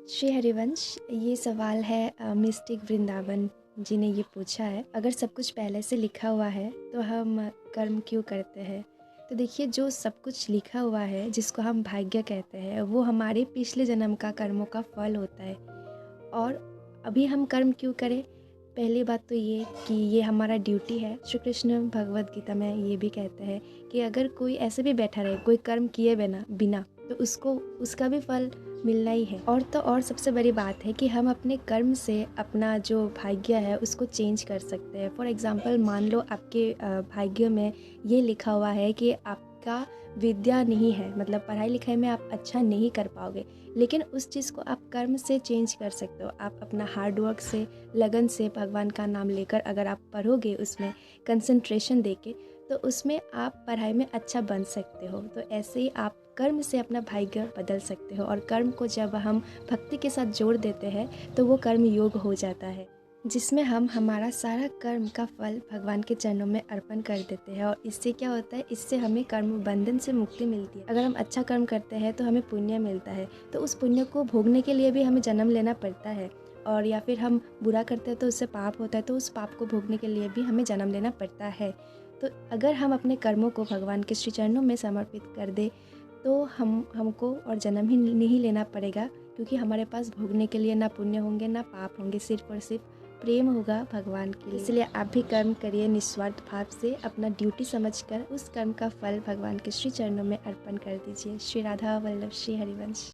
श्री हरिवंश, ये सवाल है मिस्टिक वृंदावन जी ने ये पूछा है। अगर सब कुछ पहले से लिखा हुआ है तो हम कर्म क्यों करते हैं? तो देखिए, जो सब कुछ लिखा हुआ है जिसको हम भाग्य कहते हैं वो हमारे पिछले जन्म का कर्मों का फल होता है। और अभी हम कर्म क्यों करें? पहली बात तो ये कि ये हमारा ड्यूटी है। श्री कृष्ण भगवद गीता में ये भी कहते हैं कि अगर कोई ऐसे भी बैठा रहे, कोई कर्म किए बिना बिना तो उसको उसका भी फल मिलना ही है। और तो और सबसे बड़ी बात है कि हम अपने कर्म से अपना जो भाग्य है उसको चेंज कर सकते हैं। फॉर एग्जांपल, मान लो आपके भाग्य में ये लिखा हुआ है कि आपका विद्या नहीं है, मतलब पढ़ाई लिखाई में आप अच्छा नहीं कर पाओगे, लेकिन उस चीज़ को आप कर्म से चेंज कर सकते हो। आप अपना हार्ड वर्क से, लगन से, भगवान का नाम लेकर अगर आप पढ़ोगे, उसमें कंसंट्रेशन देके, तो उसमें आप पढ़ाई में अच्छा बन सकते हो। तो ऐसे ही आप कर्म से अपना भाग्य बदल सकते हो। और कर्म को जब हम भक्ति के साथ जोड़ देते हैं तो वो कर्म योग हो जाता है, जिसमें हम हमारा सारा कर्म का फल भगवान के चरणों में अर्पण कर देते हैं। और इससे क्या होता है, इससे हमें कर्म बंधन से मुक्ति मिलती है। अगर हम अच्छा कर्म करते हैं तो हमें पुण्य मिलता है, तो उस पुण्य को भोगने के लिए भी हमें जन्म लेना पड़ता है। और या फिर हम बुरा करते हैं तो उससे पाप होता है, तो उस पाप को भोगने के लिए भी हमें जन्म लेना पड़ता है। तो अगर हम अपने कर्मों को भगवान के श्री चरणों में समर्पित कर दे तो हमको और जन्म ही नहीं लेना पड़ेगा, क्योंकि हमारे पास भोगने के लिए ना पुण्य होंगे ना पाप होंगे, सिर्फ और सिर्फ प्रेम होगा भगवान के लिए। इसलिए आप भी कर्म करिए निस्वार्थ भाव से, अपना ड्यूटी समझकर उस कर्म का फल भगवान के श्री चरणों में अर्पण कर दीजिए। श्री राधा वल्लभ श्री हरिवंश।